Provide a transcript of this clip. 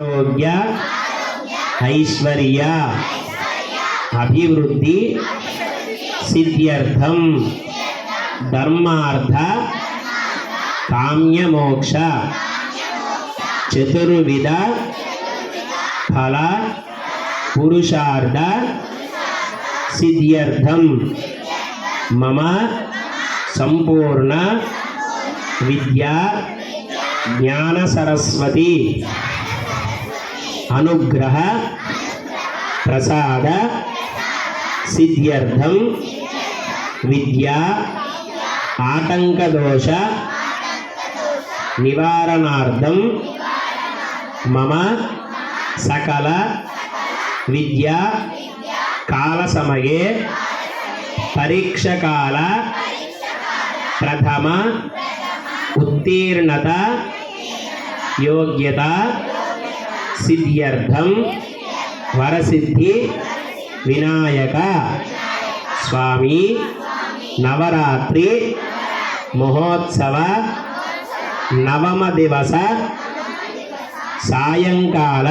ఆరోగ్య ఐశ్వర్య అభివృద్ధి సిద్ధ్యర్థం ధర్మార్థ కామ్యమోక్ష చతుర్విధ ఫల పురుషార్థ సిద్ధ్యర్థం మమ సంపూర్ణ విద్యా జ్ఞాన సరస్వతి అనుగ్రహ ప్రసాద సిద్ధ్యర్థం విద్యా ఆటంకదోష నివారణార్థం మమ సకల విద్యా కాల సమయే పరీక్షకాల ప్రథమ ఉత్తీర్ణత యోగ్యత సిద్ధ్యర్థం వరసిద్ధి వినాయక స్వామి నవరాత్రి మహోత్సవ నవమ దివస సాయంకాల